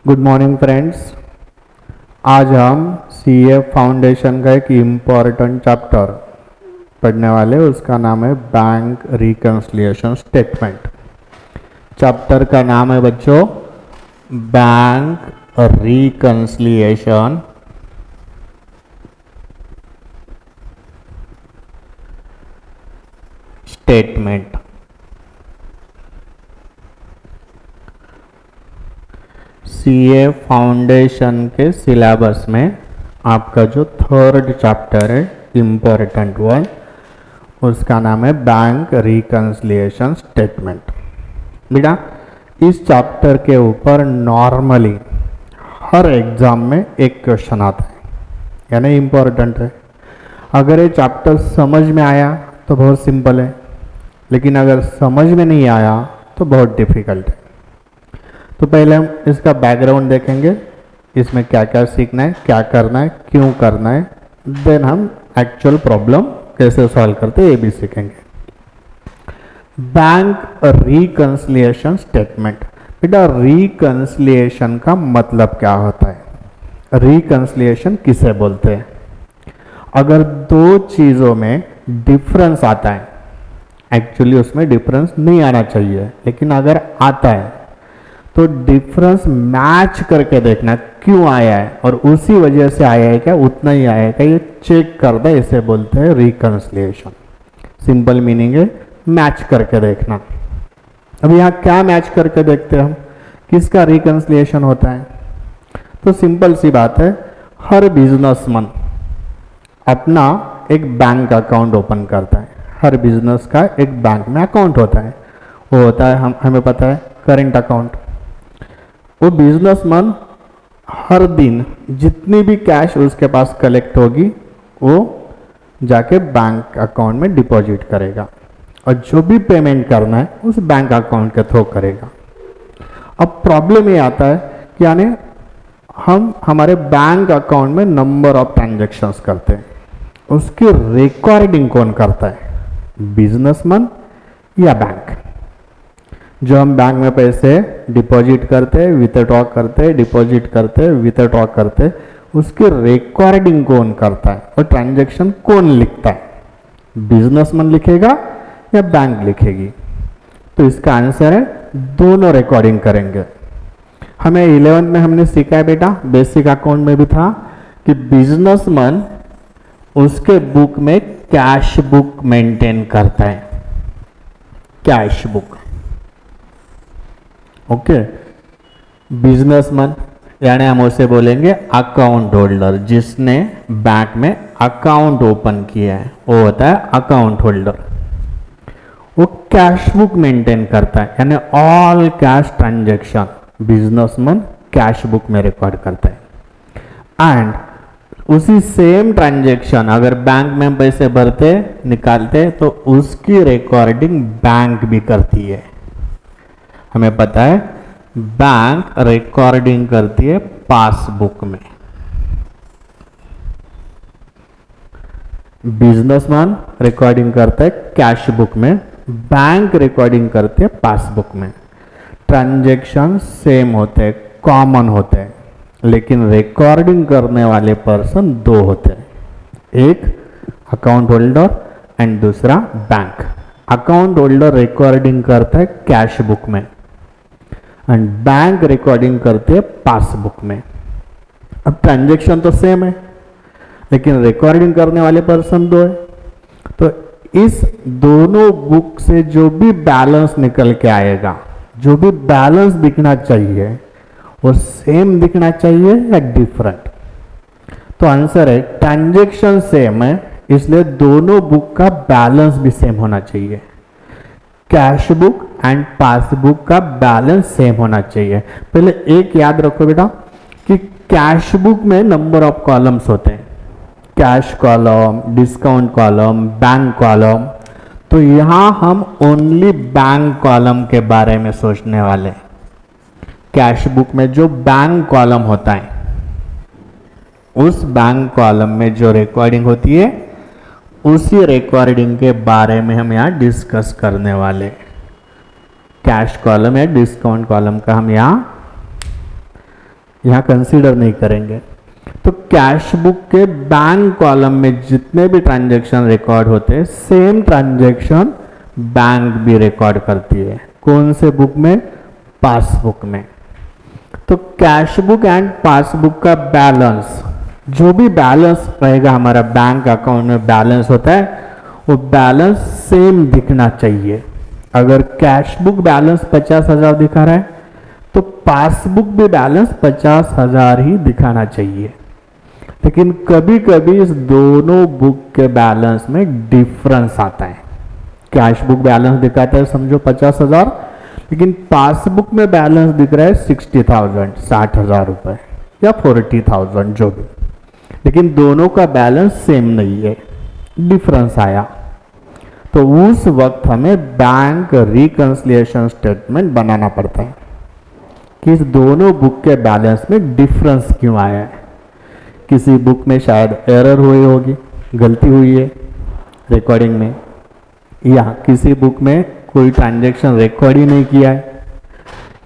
Good morning friends. आज हम CA foundation का एक इम्पॉर्टेंट चैप्टर पढ़ने वाले, उसका नाम है बैंक रिकन्सिलिएशन स्टेटमेंट। चैप्टर का नाम है बच्चों bank reconciliation statement. CA foundation के सिलेबस में आपका जो थर्ड चैप्टर है इम्पोर्टेंट वन, उसका नाम है बैंक रिकन्सिलिएशन स्टेटमेंट। बेटा इस चैप्टर के ऊपर नॉर्मली हर एग्जाम में एक क्वेश्चन आता है, यानी इम्पोर्टेंट है। अगर ये चैप्टर समझ में आया तो बहुत सिंपल है, लेकिन अगर समझ में नहीं आया तो बहुत डिफिकल्ट है। तो पहले हम इसका बैकग्राउंड देखेंगे, इसमें क्या क्या सीखना है, क्या करना है, क्यों करना है, देन हम एक्चुअल प्रॉब्लम कैसे सॉल्व करते हैं ये भी सीखेंगे। Bank reconciliation statement. बेटा रिकन्सिलिएशन का मतलब क्या होता है, रिकन्सिलिएशन किसे बोलते हैं? अगर दो चीज़ों में डिफरेंस आता है, एक्चुअली उसमें डिफरेंस नहीं आना चाहिए, लेकिन अगर आता है तो डिफरेंस मैच करके देखना क्यों आया है और उसी वजह से आया है क्या, उतना ही आया है क्या, ये चेक कर दे, इसे बोलते हैं रिकन्सिलिएशन। सिंपल मीनिंग है मैच करके देखना। अब यहाँ क्या मैच करके देखते हैं हम, किसका रिकन्सिलिएशन होता है? तो सिंपल सी बात है, हर बिजनेसमैन अपना एक बैंक अकाउंट ओपन करता है। हर बिजनेस का एक बैंक में अकाउंट होता है, वो होता है हमें पता है करेंट अकाउंट। वो बिजनेसमैन हर दिन जितनी भी कैश उसके पास कलेक्ट होगी वो जाके बैंक अकाउंट में डिपॉजिट करेगा और जो भी पेमेंट करना है उस बैंक अकाउंट के थ्रू करेगा। अब प्रॉब्लम ये आता है कि यानी हम हमारे बैंक अकाउंट में नंबर ऑफ ट्रांजैक्शंस करते हैं, उसकी रिकॉर्डिंग कौन करता है, बिजनेसमैन या बैंक? जो हम बैंक में पैसे डिपॉजिट करते, विथड्रॉ करते, डिपॉजिट करते, विथड्रॉ करते, उसकी रिकॉर्डिंग कौन करता है और ट्रांजैक्शन कौन लिखता है, बिजनेसमैन लिखेगा या बैंक लिखेगी? तो इसका आंसर है दोनों रिकॉर्डिंग करेंगे। हमें 11th में हमने सीखा है बेटा, बेसिक अकाउंट में भी था कि बिजनेसमैन उसके बुक में कैश बुक मेंटेन करता है, कैश बुक। ओके, बिजनेसमैन यानी हम उसे बोलेंगे अकाउंट होल्डर, जिसने बैंक में अकाउंट ओपन किया है वो होता है अकाउंट होल्डर। वो कैश बुक मेंटेन करता है, यानी all cash transaction businessman cash book में रिकॉर्ड करता है। एंड उसी सेम ट्रांजैक्शन अगर बैंक में पैसे भरते निकालते तो उसकी रिकॉर्डिंग बैंक भी करती है। हमें पता है बैंक रिकॉर्डिंग करती है पासबुक में, बिजनेसमैन रिकॉर्डिंग करता है कैश बुक में, बैंक रिकॉर्डिंग करते हैं पासबुक में। ट्रांजैक्शन सेम होते हैं, कॉमन होते हैं, लेकिन रिकॉर्डिंग करने वाले पर्सन दो होते हैं, एक अकाउंट होल्डर एंड दूसरा बैंक। अकाउंट होल्डर रिकॉर्डिंग करता है कैश बुक में एंड बैंक रिकॉर्डिंग करते हैं पासबुक में। अब ट्रांजैक्शन तो सेम है, लेकिन रिकॉर्डिंग करने वाले पर्सन दो है, तो इस दोनों बुक से जो भी बैलेंस निकल के आएगा, जो भी बैलेंस दिखना चाहिए वो सेम दिखना चाहिए या डिफरेंट? तो आंसर है ट्रांजैक्शन सेम है, इसलिए दोनों बुक का बैलेंस भी सेम होना चाहिए। कैश बुक एंड पासबुक का बैलेंस सेम होना चाहिए। पहले एक याद रखो बेटा कि कैश बुक में नंबर ऑफ कॉलम्स होते हैं, cash column, discount column, bank column. तो यहां हम ओनली बैंक कॉलम के बारे में सोचने वाले। कैश बुक में जो बैंक कॉलम होता है उस बैंक कॉलम में जो रिकॉर्डिंग होती है उसी रिकॉर्डिंग के बारे में हम यहाँ डिस्कस करने वाले। कैश कॉलम या डिस्काउंट कॉलम का हम यहाँ यहाँ कंसीडर नहीं करेंगे। तो कैश बुक के बैंक कॉलम में जितने भी ट्रांजैक्शन रिकॉर्ड होते हैं, सेम ट्रांजैक्शन बैंक भी रिकॉर्ड करती है। कौन से बुक में? पासबुक में। तो कैश बुक एंड पासबुक का बैलेंस, जो भी बैलेंस रहेगा हमारा बैंक अकाउंट में बैलेंस होता है, वो बैलेंस सेम दिखना चाहिए। अगर कैश बुक बैलेंस 50,000 दिखा रहा है तो पासबुक भी बैलेंस 50,000 ही दिखाना चाहिए। लेकिन कभी कभी इस दोनों बुक के बैलेंस में डिफरेंस आता है। कैश बुक बैलेंस दिखाता है समझो 50,000, लेकिन पासबुक में बैलेंस दिख रहा है 60,000, 60,000 रुपए या 40,000 जो भी, लेकिन दोनों का बैलेंस सेम नहीं है, डिफरेंस आया। तो उस वक्त हमें बैंक रिकंसिलिएशन स्टेटमेंट बनाना पड़ता है कि इस दोनों बुक के बैलेंस में डिफरेंस क्यों आया है। किसी बुक में शायद एरर हुई होगी, गलती हुई है रिकॉर्डिंग में, या किसी बुक में कोई ट्रांजैक्शन रिकॉर्ड ही नहीं किया है,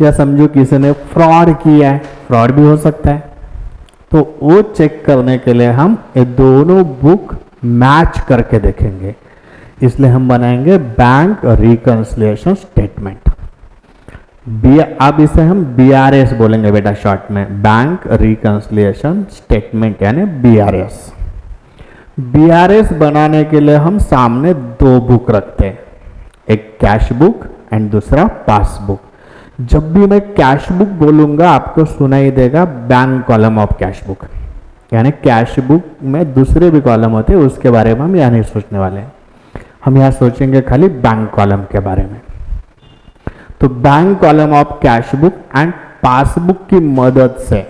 या समझो किसी ने फ्रॉड किया है, फ्रॉड भी हो सकता है। तो वो चेक करने के लिए हम ये दोनों बुक मैच करके देखेंगे, इसलिए हम बनाएंगे बैंक रिकंसिलिएशन स्टेटमेंट। अब इसे हम BRS बोलेंगे बेटा शॉर्ट में, बैंक रिकंसिलिएशन स्टेटमेंट यानी BRS। BRS बनाने के लिए हम सामने दो बुक रखते हैं, एक कैश बुक एंड दूसरा पासबुक। जब भी मैं कैश बुक बोलूंगा आपको सुनाई देगा bank column of cash book, यानी कैश बुक में दूसरे भी कॉलम होते हैं, उसके बारे में हम यहाँ नहीं सोचने वाले हैं। हम यहाँ सोचेंगे खाली बैंक कॉलम के बारे में। तो bank column of cash book and passbook की मदद से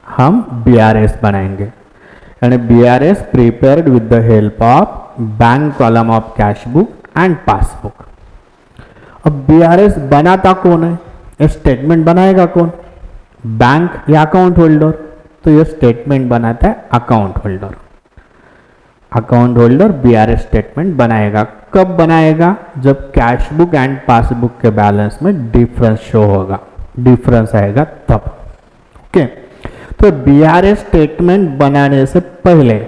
हम BRS बनाएंगे, यानी BRS prepared with the help of bank column of cash book and passbook. अब BRS बनाता कौन है? ये स्टेटमेंट बनाएगा कौन? बैंक या अकाउंट होल्डर? तो ये स्टेटमेंट बनाता है account holder. Account holder BRS statement बनाएगा। कब बनाएगा? जब कैश बुक एंड पासबुक के बैलेंस में डिफरेंस शो होगा, डिफरेंस आएगा तब। ओके, तो BRS स्टेटमेंट बनाने से पहले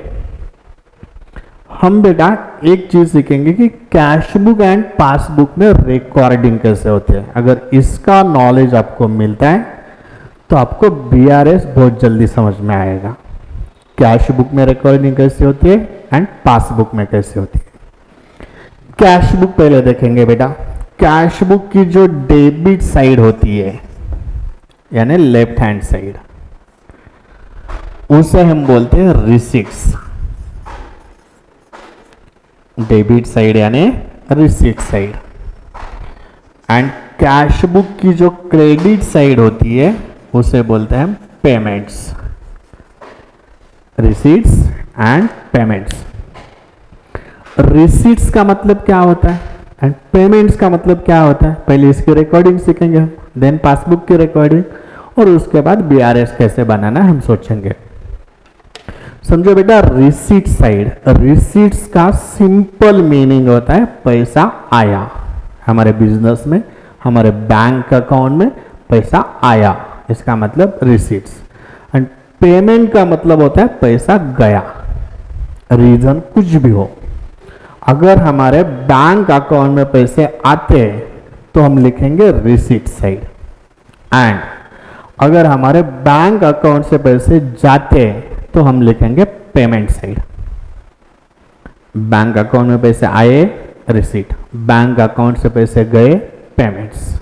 हम बेटा एक चीज सीखेंगे कि कैश बुक एंड पासबुक में रिकॉर्डिंग कैसे होती है। अगर इसका नॉलेज आपको मिलता है तो आपको BRS बहुत जल्दी समझ में आएगा। कैश बुक में रिकॉर्डिंग कैसे होती है एंड पासबुक में कैसे होती है। कैश बुक पहले देखेंगे बेटा। कैश बुक की जो डेबिट साइड होती है यानी लेफ्ट हैंड साइड, उसे हम बोलते हैं रिसीट्स। डेबिट साइड यानी receipt side. And cash book की जो क्रेडिट साइड होती है उसे बोलते हैं हम payments. Receipts and payments. Receipts का मतलब क्या होता है एंड पेमेंट्स का मतलब क्या होता है, पहले इसकी रिकॉर्डिंग सीखेंगे हम, देन पासबुक की रिकॉर्डिंग, और उसके बाद BRS कैसे बनाना हम सोचेंगे। समझो बेटा, रिसीट साइड, रिसीट्स का सिंपल मीनिंग होता है पैसा आया। हमारे बिजनेस में, हमारे बैंक अकाउंट में पैसा आया, इसका मतलब रिसीट्स। एंड पेमेंट का मतलब होता है पैसा गया। रीजन कुछ भी हो, अगर हमारे बैंक अकाउंट में पैसे आते तो हम लिखेंगे रिसीट साइड, एंड अगर हमारे बैंक अकाउंट से पैसे जाते तो हम लिखेंगे पेमेंट साइड। बैंक अकाउंट में पैसे आए रिसीट, बैंक अकाउंट से पैसे गए पेमेंट्स।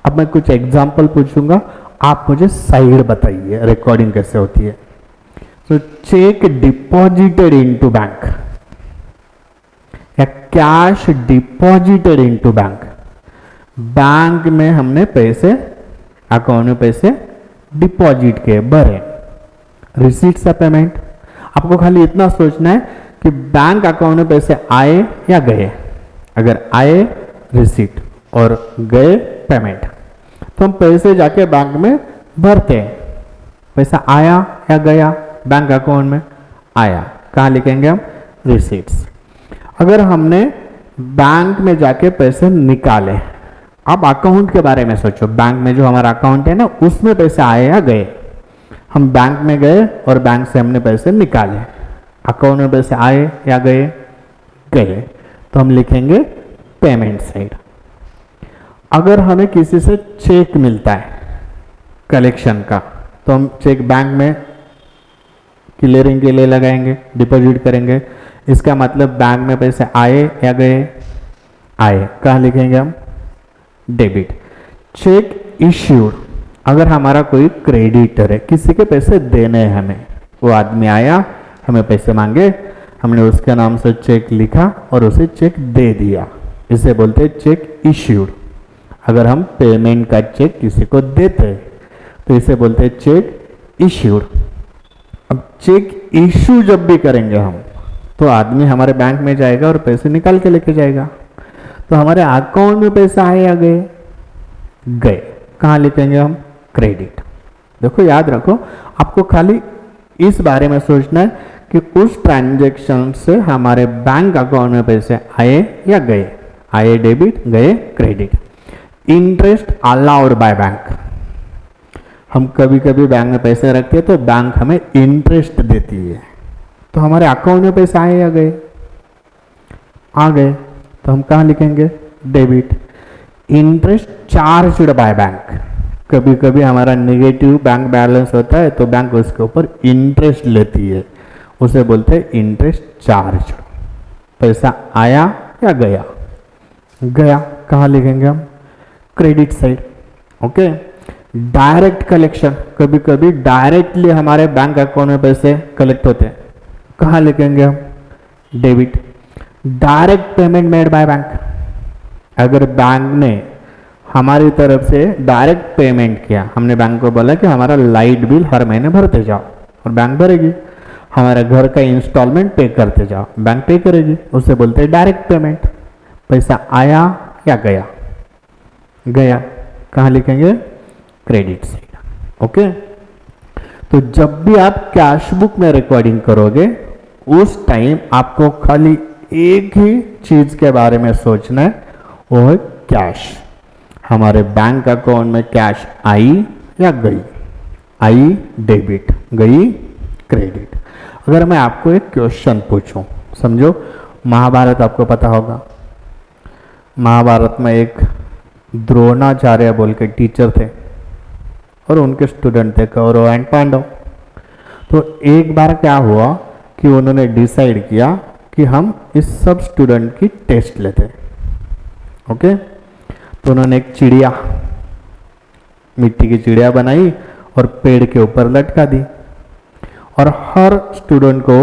अब मैं कुछ एग्जांपल पूछूंगा, आप मुझे साइड बताइए रिकॉर्डिंग कैसे होती है। तो चेक डिपॉजिटेड इनटू बैंक या cash deposited into bank, bank में हमने पैसे, अकाउंट में पैसे डिपॉजिट किए, भरे। रिसीट से पेमेंट, आपको खाली इतना सोचना है कि बैंक अकाउंट में पैसे आए या गए। अगर आए रिसीट और गए पेमेंट, तो हम पैसे जाके बैंक में भरते हैं। पैसा आया या गया, बैंक अकाउंट में आया, कहाँ लिखेंगे हम? रिसीट्स। अगर हमने बैंक में जाके पैसे निकाले, अब अकाउंट के बारे में सोचो, बैंक में जो हमारा अकाउंट है ना, उसमें पैसे आए या गए। हम बैंक में गए और बैंक से हमने पैसे निकाले, अकाउंट में पैसे आए या गए, गए, तो हम लिखेंगे पेमेंट साइड। अगर हमें किसी से चेक मिलता है कलेक्शन का, तो हम चेक बैंक में क्लियरिंग के लिए लगाएंगे, डिपॉजिट करेंगे। इसका मतलब बैंक में पैसे आए या गए, आए। कहाँ लिखेंगे हम? डेबिट। चेक इश्यूड, अगर हमारा कोई क्रेडिटर है, किसी के पैसे देने हैं हमें, वो आदमी आया, हमें पैसे मांगे, हमने उसके नाम से चेक लिखा और उसे चेक दे दिया, इसे बोलते हैं चेक इश्यूड। अगर हम पेमेंट का चेक किसी को देते हैं तो इसे बोलते हैं चेक इश्यूड। अब चेक इश्यू जब भी करेंगे हम, तो आदमी हमारे बैंक में जाएगा और पैसे निकाल के लेके जाएगा। तो हमारे अकाउंट में पैसा आए या गए, गए। कहाँ लिखेंगे हम? क्रेडिट। देखो याद रखो, आपको खाली इस बारे में सोचना है कि उस ट्रांजैक्शन से हमारे बैंक अकाउंट में पैसे आए या गए, आए डेबिट, गए credit. Interest allowed by bank, हम कभी कभी बैंक में पैसे रखते हैं तो बैंक हमें इंटरेस्ट देती है, तो हमारे अकाउंट में पैसे आए या गए, आ गए, तो हम कहाँ लिखेंगे? Debit. Interest charged by bank, कभी कभी हमारा नेगेटिव बैंक बैलेंस होता है तो बैंक उसके ऊपर इंटरेस्ट लेती है, उसे बोलते हैं इंटरेस्ट चार्ज। पैसा आया या गया, गया। कहाँ लिखेंगे हम? Credit side. Okay. Direct collection, कभी कभी डायरेक्टली हमारे बैंक अकाउंट में पैसे कलेक्ट होते हैं, कहाँ लिखेंगे हम? Debit. Direct payment made by bank, अगर बैंक ने हमारी तरफ से डायरेक्ट पेमेंट किया, हमने बैंक को बोला कि हमारा लाइट बिल हर महीने भरते जाओ, और बैंक भरेगी। हमारे घर का इंस्टॉलमेंट पे करते जाओ, बैंक पे करेगी, उसे बोलते हैं डायरेक्ट पेमेंट। पैसा आया या गया, गया। कहाँ लिखेंगे? Credit side. ओके। तो जब भी आप कैश बुक में रिकॉर्डिंग करोगे, उस टाइम आपको खाली एक ही चीज के बारे में सोचना है, वो है कैश। हमारे बैंक अकाउंट में कैश आई या गई, आई डेबिट, गई क्रेडिट। अगर मैं आपको एक क्वेश्चन पूछूं, समझो महाभारत आपको पता होगा, महाभारत में एक द्रोणाचार्य बोल के टीचर थे और उनके स्टूडेंट थे कौरव एंड पांडव। तो एक बार क्या हुआ कि उन्होंने डिसाइड किया कि हम इस सब स्टूडेंट की टेस्ट लेते हैं। ओके। तो उन्होंने एक चिड़िया, मिट्टी की चिड़िया बनाई और पेड़ के ऊपर लटका दी, और हर स्टूडेंट को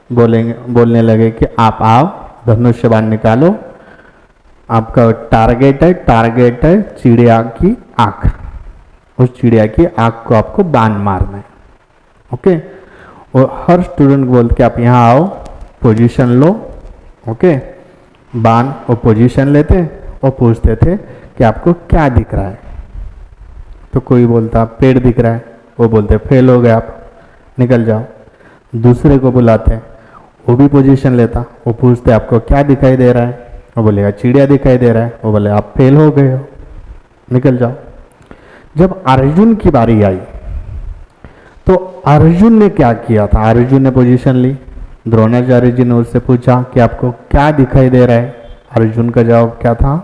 बोलने लगे कि आप आओ, धनुष्य बाण निकालो, आपका टारगेट है चिड़िया की आंख, उस चिड़िया की आंख को आपको बाण मारना है। ओके। और हर स्टूडेंट बोल के आप यहाँ आओ, पोजीशन लो। ओके। बाण और पोजीशन लेते और पूछते थे कि आपको क्या दिख रहा है, तो कोई बोलता पेड़ दिख रहा है, वो बोलते फेल हो गए आप, निकल जाओ। दूसरे को बुलाते, वो भी पोजीशन लेता, वो पूछते आपको क्या दिखाई दे रहा है, वो बोलेगा चिड़िया दिखाई दे रहा है, वो बोले आप फेल हो गए हो, निकल जाओ। जब अर्जुन की बारी आई तो अर्जुन ने क्या किया था? अर्जुन ने पोजीशन ली, द्रोणाचार्य जी ने उससे पूछा कि आपको क्या दिखाई दे रहा है? अर्जुन का जवाब क्या था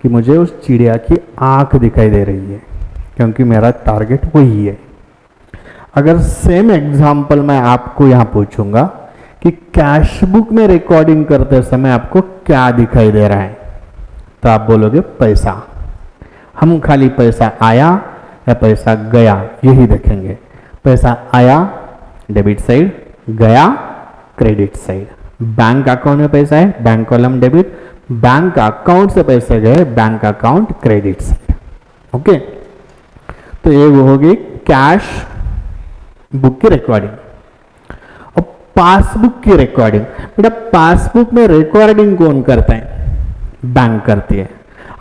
कि मुझे उस चिड़िया की आंख दिखाई दे रही है, क्योंकि मेरा टारगेट वही है। अगर सेम एग्जाम्पल मैं आपको यहाँ पूछूंगा कि कैश बुक में रिकॉर्डिंग करते समय आपको क्या दिखाई दे रहा है, तो आप बोलोगे पैसा। हम खाली पैसा आया या पैसा गया यही देखेंगे। पैसा आया डेबिट साइड, गया क्रेडिट साइड। बैंक अकाउंट में पैसा है, bank column debit, bank account से पैसे गए, bank account credit side. Okay. तो ये वो होगी कैश बुक की रिकॉर्डिंग। और पासबुक की रिकॉर्डिंग, बेटा पासबुक में रिकॉर्डिंग कौन करता है? बैंक करती है।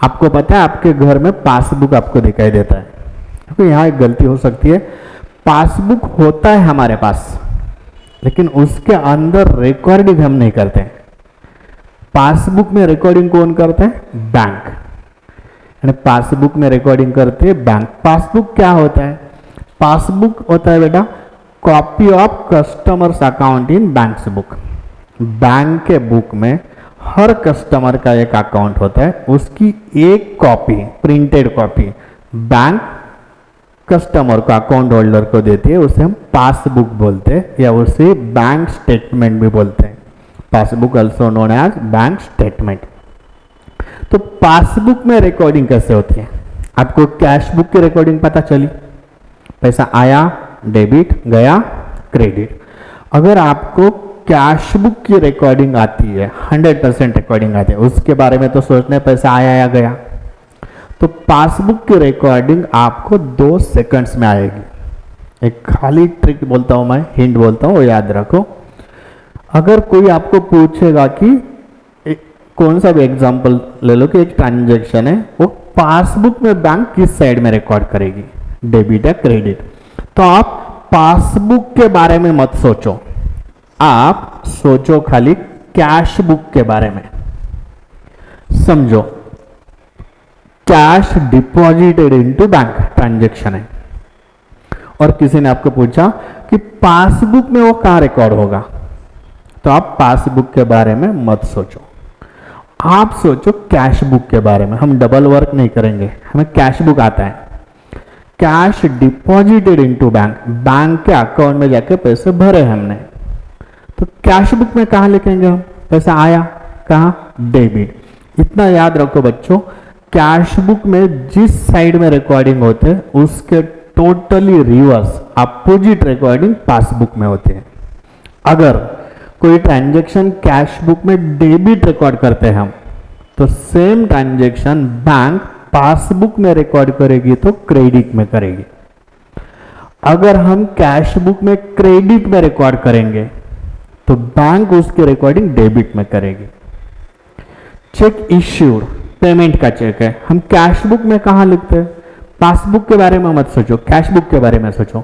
आपको पता है आपके घर में पासबुक आपको दिखाई देता है, तो यहाँ एक गलती हो सकती है। पासबुक होता है हमारे पास, लेकिन उसके अंदर रिकॉर्डिंग हम नहीं करते। पासबुक में रिकॉर्डिंग कौन करता है? बैंक। पासबुक में रिकॉर्डिंग करते हैं बैंक। पासबुक क्या होता है? पासबुक होता है बेटा copy of customers account in banks book. Bank के बुक में हर कस्टमर का एक अकाउंट होता है, उसकी एक copy, printed copy bank customer को, अकाउंट होल्डर को देती है, उसे हम पासबुक बोलते हैं या उसे बैंक स्टेटमेंट भी बोलते हैं। Passbook also known as bank statement. तो पासबुक में रिकॉर्डिंग कैसे होती है? आपको कैश बुक की रिकॉर्डिंग पता चली, पैसा आया डेबिट, गया क्रेडिट। अगर आपको कैश बुक की रिकॉर्डिंग आती है, 100% रिकॉर्डिंग आती है, उसके बारे में तो सोचने पैसा आया या गया। तो पासबुक की रिकॉर्डिंग आपको 2 सेकंड्स में आएगी। एक खाली ट्रिक बोलता हूं मैं, हिंट बोलता हूं, वो याद रखो। अगर कोई आपको पूछेगा कि कौन सा भी एग्जांपल ले लो कि एक ट्रांजैक्शन है, वो पासबुक में बैंक किस साइड में रिकॉर्ड करेगी, डेबिट या क्रेडिट, तो आप पासबुक के बारे में मत सोचो, आप सोचो खाली कैश बुक के बारे में। समझो, cash deposited into bank transaction है और किसी ने आपको पूछा कि पासबुक में वो कहां रिकॉर्ड होगा, तो आप पासबुक के बारे में मत सोचो, आप सोचो कैश बुक के बारे में। हम डबल वर्क नहीं करेंगे, हमें कैश बुक आता है। Cash deposited into bank, bank के अकाउंट में जाके पैसे भरे हमने, तो कैश बुक में कहां लिखेंगे हम, पैसा आया कहां, डेबिट। इतना याद रखो बच्चों, कैश बुक में जिस साइड में रिकॉर्डिंग होते हैं उसके totally reverse opposite recording passbook में होती है। अगर कोई ट्रांजैक्शन कैश बुक में डेबिट रिकॉर्ड करते हैं हम, तो सेम ट्रांजैक्शन बैंक पासबुक में रिकॉर्ड करेगी तो क्रेडिट में करेगी। अगर हम कैश बुक में क्रेडिट में रिकॉर्ड करेंगे तो बैंक उसकी रिकॉर्डिंग डेबिट में करेगी। चेक इश्यूड, पेमेंट का चेक है, हम कैश बुक में कहां लिखते हैं, पासबुक के बारे में मत सोचो, कैश बुक के बारे में सोचो।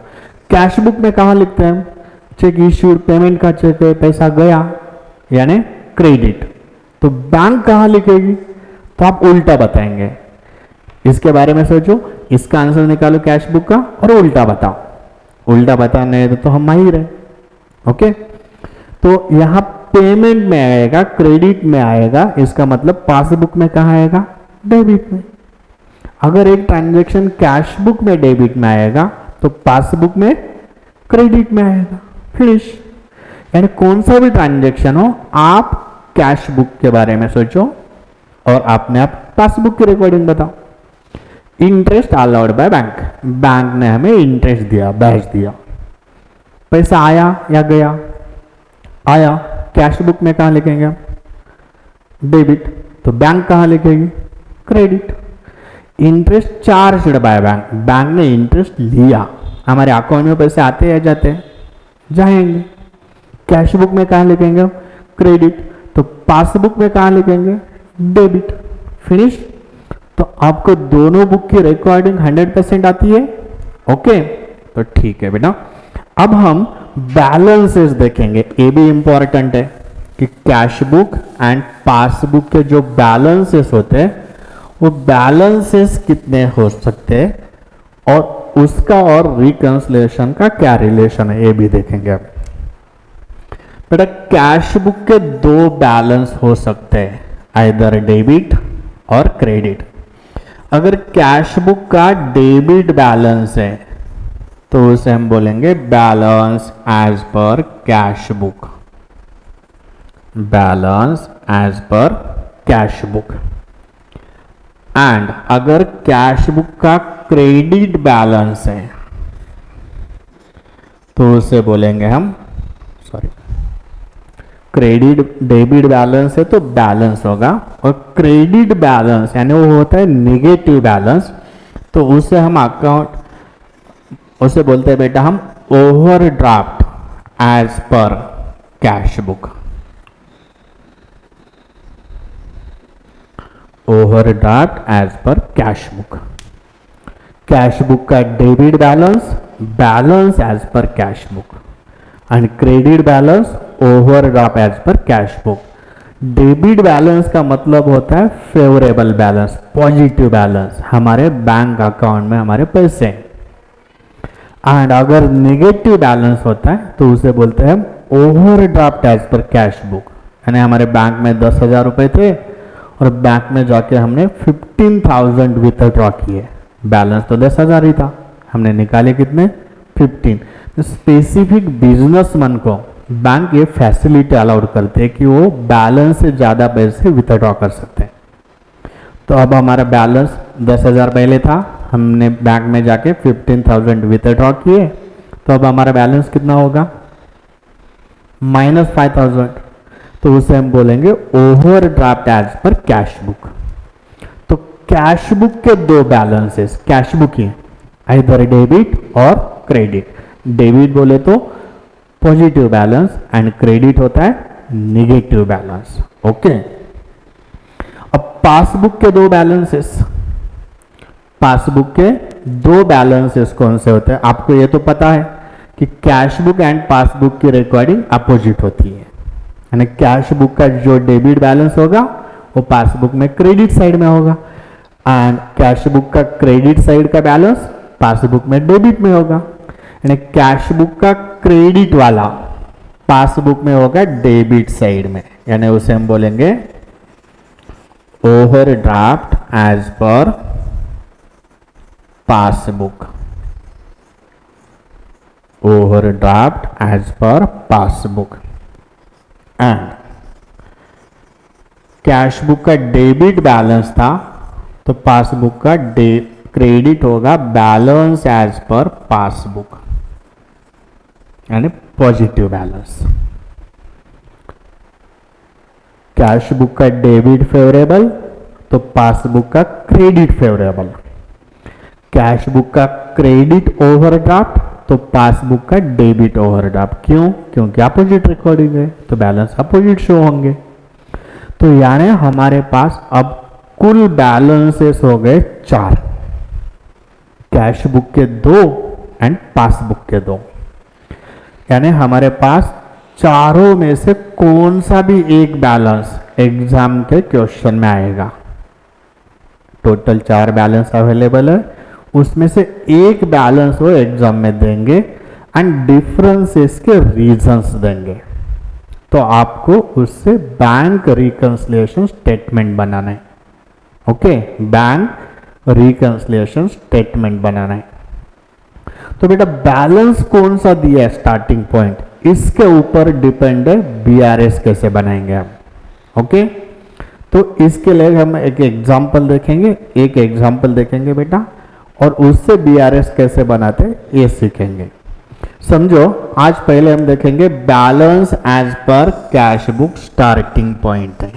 कैश बुक में कहां लिखते हैं, चेक इश्यूड, पेमेंट का चेक है, पैसा गया यानी क्रेडिट, तो बैंक कहां लिखेगी, तो आप उल्टा बताएंगे। इसके बारे में सोचो, इसका आंसर निकालो कैश बुक का और उल्टा बताओ। उल्टा बताने तो हम माहिर है। ओके, तो यहां पेमेंट में आएगा, क्रेडिट में आएगा, इसका मतलब पासबुक में कहां आएगा, डेबिट में। अगर एक ट्रांजैक्शन कैश बुक में डेबिट में आएगा तो पासबुक में क्रेडिट में आएगा, फिनिश। यानी कौन सा भी ट्रांजैक्शन हो, आप कैश बुक के बारे में सोचो और आपने आप पासबुक की रिकॉर्डिंग बताओ। Interest allowed by bank, bank ने हमें इंटरेस्ट दिया, ब्याज दिया। पैसा आया या गया, आया, कैश बुक में कहां लिखेंगे हम, डेबिट, तो बैंक कहां लिखेगी, credit. Interest charged by bank, bank ने इंटरेस्ट लिया, हमारे अकाउंट में पैसे आते या जाते हैं, जाएंगे। कैश बुक में कहां लिखेंगे, क्रेडिट, तो पासबुक में कहां लिखेंगे, डेबिट, फिनिश। तो आपको दोनों बुक की रिकॉर्डिंग 100% आती है। ओके, तो ठीक है बेटा। अब हम बैलेंसेस देखेंगे, ये भी इंपॉर्टेंट है कि कैश बुक एंड पासबुक के जो बैलेंसेस होते हैं वो बैलेंसेस कितने हो सकते हैं और उसका और रिकंसिलिएशन का क्या रिलेशन है, ये भी देखेंगे। अब बेटा कैश बुक के 2 बैलेंस हो सकते हैं, आइदर डेबिट और क्रेडिट। अगर कैश बुक का डेबिट बैलेंस है तो उसे हम बोलेंगे balance as per cash book, balance as per cash book. And अगर कैश बुक का क्रेडिट बैलेंस है तो उसे बोलेंगे हम, सॉरी, क्रेडिट डेबिट बैलेंस है तो बैलेंस होगा, और क्रेडिट बैलेंस यानी वो होता है नेगेटिव बैलेंस, तो उसे हम अकाउंट, उसे बोलते हैं बेटा हम overdraft as per cash book, overdraft as per cash book. Cash book का debit balance, balance as per cash book, and credit balance overdraft as per cash book. Debit balance का मतलब होता है फेवरेबल बैलेंस, पॉजिटिव बैलेंस, हमारे bank account में हमारे पैसे। And अगर नेगेटिव बैलेंस होता है तो उसे बोलते हैं हम overdraft as per cash book. यानी हमारे बैंक में 10,000 रुपए थे और बैंक में जाके हमने 15,000 विथड्रॉ किए, बैलेंस तो 10,000 ही था, हमने निकाले कितने 15। तो स्पेसिफिक बिजनेसमैन को बैंक ये फैसिलिटी अलाउड करते हैं कि वो बैलेंस से ज़्यादा पैसे विथड्रॉ कर सकते हैं। तो अब हमारा बैलेंस 10,000 पहले था, हमने बैंक में जाके 15,000 विथड्रॉ किए, तो अब हमारा बैलेंस कितना होगा -5,000। तो उसे हम बोलेंगे overdraft as per cash book. तो कैश बुक के दो बैलेंसेस, कैश बुक ही आइदर डेबिट और क्रेडिट। डेबिट बोले तो पॉजिटिव बैलेंस एंड क्रेडिट होता है निगेटिव बैलेंस। ओके, अब पासबुक के दो बैलेंसेस, पासबुक के दो बैलेंसेस कौन से होते हैं? आपको ये तो पता है कि कैश बुक एंड पासबुक की रिकॉर्डिंग अपोजिट होती है। यानी कैश बुक का जो डेबिट बैलेंस होगा वो पासबुक में क्रेडिट साइड में होगा, एंड कैश बुक का क्रेडिट साइड का बैलेंस पासबुक में डेबिट में होगा। यानी कैश बुक का क्रेडिट वाला पासबुक में होगा डेबिट साइड में, यानी उसे हम बोलेंगे overdraft as per passbook. Overdraft as per passbook. And cash book का डेबिट बैलेंस था तो पासबुक का क्रेडिट होगा बैलेंस एज पर पासबुक, यानी पॉजिटिव बैलेंस। कैश बुक का डेबिट फेवरेबल तो पासबुक का क्रेडिट फेवरेबल। कैश बुक का क्रेडिट ओवरड्राफ्ट तो पासबुक का डेबिट ओवरड्राफ्ट। क्यों? क्योंकि अपोजिट रिकॉर्डिंग है तो बैलेंस अपोजिट शो होंगे। तो यानी हमारे पास अब कुल बैलेंसेस हो गए 4, कैश बुक के 2 एंड पासबुक के 2। यानी हमारे पास चारों में से कौन सा भी एक बैलेंस एग्जाम के क्वेश्चन में आएगा। टोटल 4 बैलेंस अवेलेबल है, उसमें से एक बैलेंस वो एग्जाम में देंगे एंड डिफरेंसेस के रीजंस देंगे। तो आपको उससे बैंक रिकंसिलिएशन स्टेटमेंट बनाना है। ओके, बैंक रिकंसिलिएशन स्टेटमेंट बनाना है। तो बेटा बैलेंस कौन सा दिया है स्टार्टिंग पॉइंट, इसके ऊपर डिपेंड है बीआरएस कैसे बनाएंगे हम। ओके, तो इसके लिए हम एक एग्जांपल देखेंगे बेटा, और उससे बीआरएस कैसे बनाते हैं ये सीखेंगे। समझो, आज पहले हम देखेंगे balance as per cash book starting point है।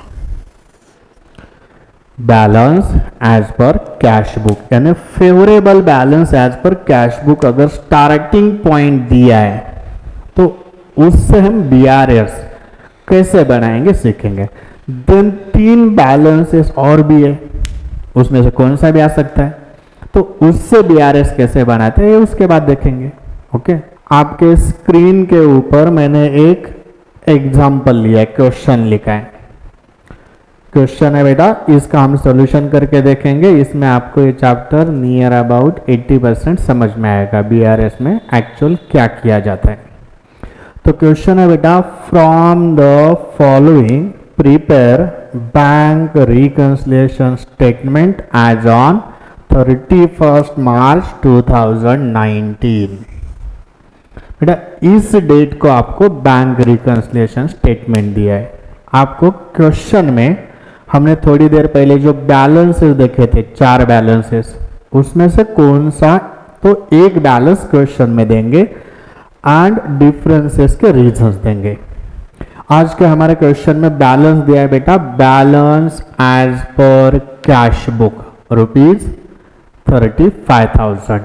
Balance as per cash book यानी favourable balance as per cash book अगर स्टार्टिंग पॉइंट दिया है तो उससे हम बीआरएस कैसे बनाएंगे सीखेंगे। देन 3 बैलेंसेस और भी है, उसमें से कौन सा भी आ सकता है, तो उससे बीआरएस कैसे बनाते हैं उसके बाद देखेंगे। ओके, आपके स्क्रीन के ऊपर मैंने एक एग्जाम्पल लिया है, क्वेश्चन लिखा है। क्वेश्चन है बेटा, इसका हम सॉल्यूशन करके देखेंगे। इसमें आपको ये चैप्टर नियर अबाउट 80% समझ में आएगा बीआरएस में एक्चुअल क्या किया जाता है। तो क्वेश्चन है बेटा, from the following prepare bank reconciliation statement as on 31 March 2019। बेटा इस डेट को आपको बैंक रिकंसिलिएशन स्टेटमेंट दिया है। आपको क्वेश्चन में हमने थोड़ी देर पहले जो बैलेंसेस देखे थे 4 बैलेंसेस, उसमें से कौन सा तो एक बैलेंस क्वेश्चन में देंगे एंड डिफरेंसेस के रीजंस देंगे। आज के हमारे क्वेश्चन में बैलेंस दिया है बेटा, balance as per cash book ₹35,000,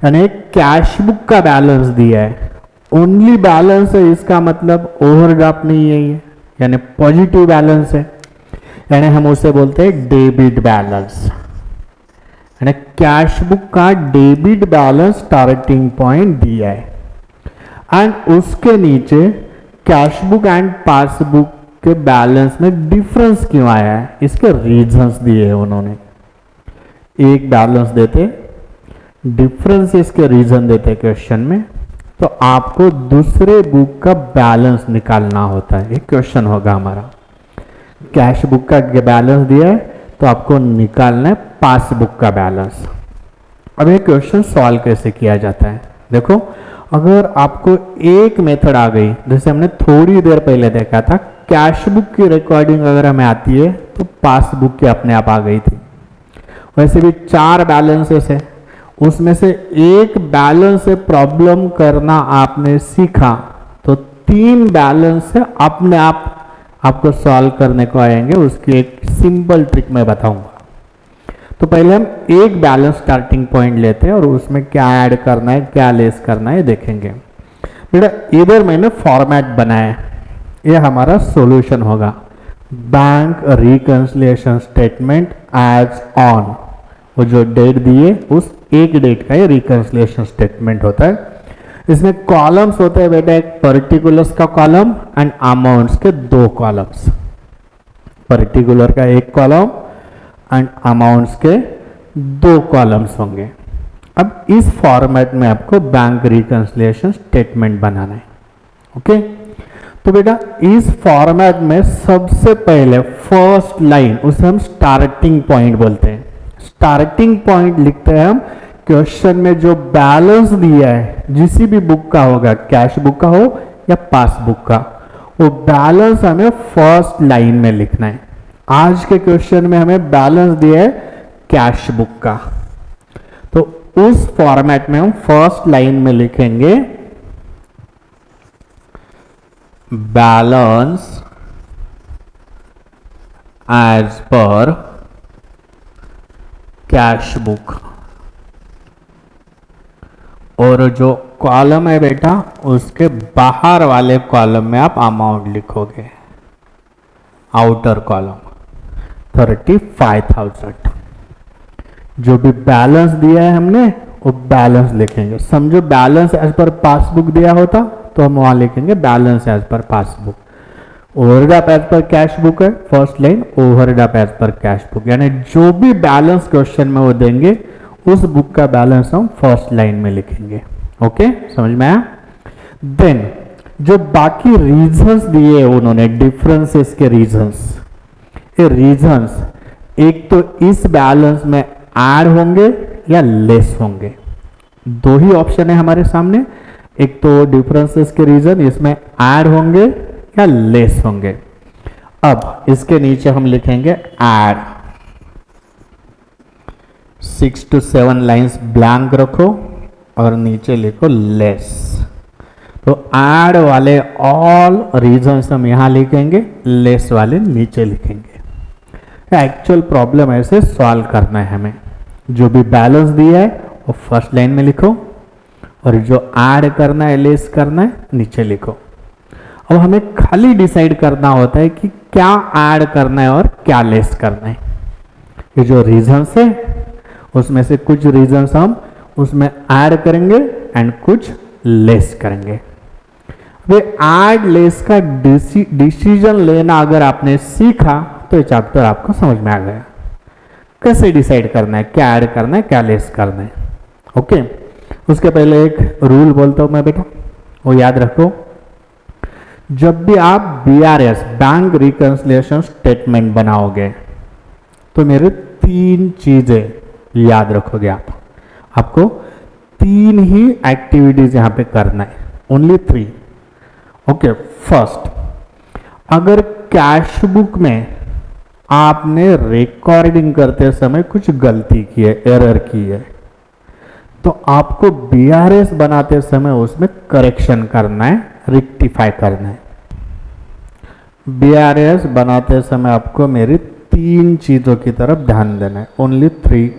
यानी कैश बुक का बैलेंस दिया है, ओनली बैलेंस है, इसका मतलब ओवरड्राफ्ट नहीं है ये, यानी पॉजिटिव बैलेंस है, यानी हम उसे बोलते हैं डेबिट बैलेंस। यानी कैश बुक का डेबिट बैलेंस स्टार्टिंग पॉइंट दिया है एंड उसके नीचे कैश बुक एंड पासबुक के बैलेंस में डिफरेंस क्यों आया है, इसके रीजंस दिए हैं उन्होंने। एक बैलेंस देते डिफरेंसेस के रीजन देते हैं क्वेश्चन में, तो आपको दूसरे बुक का बैलेंस निकालना होता है। एक क्वेश्चन होगा हमारा, कैश बुक का बैलेंस दिया है तो आपको निकालना है पासबुक का बैलेंस। अब ये क्वेश्चन सॉल्व कैसे किया जाता है, देखो अगर आपको एक मेथड आ गई, जैसे हमने थोड़ी देर पहले देखा था, कैश बुक की रिकॉर्डिंग अगर हमें आती है तो पासबुक की अपने आप आ गई थी। वैसे भी 4 बैलेंसेस है, उसमें से एक बैलेंस से प्रॉब्लम करना आपने सीखा तो 3 बैलेंस से अपने आप आपको सॉल्व करने को आएंगे। उसकी एक सिंपल ट्रिक मैं बताऊंगा। तो पहले हम एक बैलेंस स्टार्टिंग पॉइंट लेते हैं और उसमें क्या ऐड करना है क्या लेस करना है देखेंगे। बेटा इधर मैंने फॉर्मेट बनाया, ये हमारा सॉल्यूशन होगा। Bank reconciliation statement as on, वो जो डेट दिए उस एक डेट का ये रिकंसिलिएशन स्टेटमेंट होता है। इसमें कॉलम्स होते हैं बेटा, एक पर्टिकुलर्स का कॉलम एंड अमाउंट्स के 2 कॉलम्स, पर्टिकुलर का एक कॉलम एंड अमाउंट्स के 2 कॉलम्स होंगे। अब इस फॉर्मेट में आपको बैंक रिकंसिलिएशन स्टेटमेंट बनाना है। ओके, तो बेटा इस फॉर्मेट में सबसे पहले फर्स्ट लाइन, उसे हम स्टार्टिंग पॉइंट बोलते हैं। स्टार्टिंग पॉइंट लिखते हैं हम क्वेश्चन में जो बैलेंस दिया है, जिसी भी बुक का होगा, कैश बुक का हो या पासबुक का, वो बैलेंस हमें फर्स्ट लाइन में लिखना है। आज के क्वेश्चन में हमें बैलेंस दिया है कैश बुक का, तो उस फॉर्मेट में हम फर्स्ट लाइन में लिखेंगे balance as per cash book, और जो कॉलम है बेटा उसके बाहर वाले कॉलम में आप अमाउंट लिखोगे, आउटर कॉलम 35,000। जो भी बैलेंस दिया है हमने वो बैलेंस लिखेंगे। समझो बैलेंस एज पर पासबुक दिया होता तो हम वहां लिखेंगे balance as per passbook. Overdraft as per cash book है, first line overdraft as per cash book, यानी जो भी बैलेंस क्वेश्चन में वो देंगे उस बुक का बैलेंस हम फर्स्ट लाइन में लिखेंगे। ओके, समझ में आया। देन जो बाकी रीजंस दिए उन्होंने, डिफरेंसेस के रीजंस, ये रीजंस एक तो इस बैलेंस में ऐड होंगे या लेस होंगे। 2 ही ऑप्शन है हमारे सामने, एक तो डिफरेंसेस के रीजन इसमें ऐड होंगे या लेस होंगे। अब इसके नीचे हम लिखेंगे ऐड, 6 to 7 लाइंस ब्लैंक रखो और नीचे लिखो लेस। तो ऐड वाले ऑल रीजंस हम यहां लिखेंगे, लेस वाले नीचे लिखेंगे। एक्चुअल प्रॉब्लम ऐसे सॉल्व करना है हमें। जो भी बैलेंस दिया है वो फर्स्ट लाइन में लिखो और जो ऐड करना है लेस करना है नीचे लिखो। अब हमें खाली डिसाइड करना होता है कि क्या ऐड करना है और क्या लेस करना है। ये जो रीजंस है उसमें से कुछ रीजंस हम उसमें ऐड करेंगे एंड कुछ लेस करेंगे। वे ऐड लेस का डिसीजन लेना अगर आपने सीखा तो ये चैप्टर आपको समझ में आ गया, कैसे डिसाइड करना है क्या ऐड करना है क्या लेस करना है। ओके, उसके पहले एक रूल बोलता हूं मैं बेटा, वो याद रखो। जब भी आप BRS बैंक रिकंसिलिएशन स्टेटमेंट बनाओगे तो मेरे 3 चीजें याद रखोगे आप। आपको 3 ही एक्टिविटीज यहां पे करना है, ओनली 3। ओके, फर्स्ट, अगर कैश बुक में आपने रिकॉर्डिंग करते समय कुछ गलती की है, एरर की है, तो आपको BRS बनाते समय उसमें करेक्शन करना है, रेक्टिफाई करना है। BRS बनाते समय आपको मेरी 3 चीजों की तरफ ध्यान देना है, ओनली 3।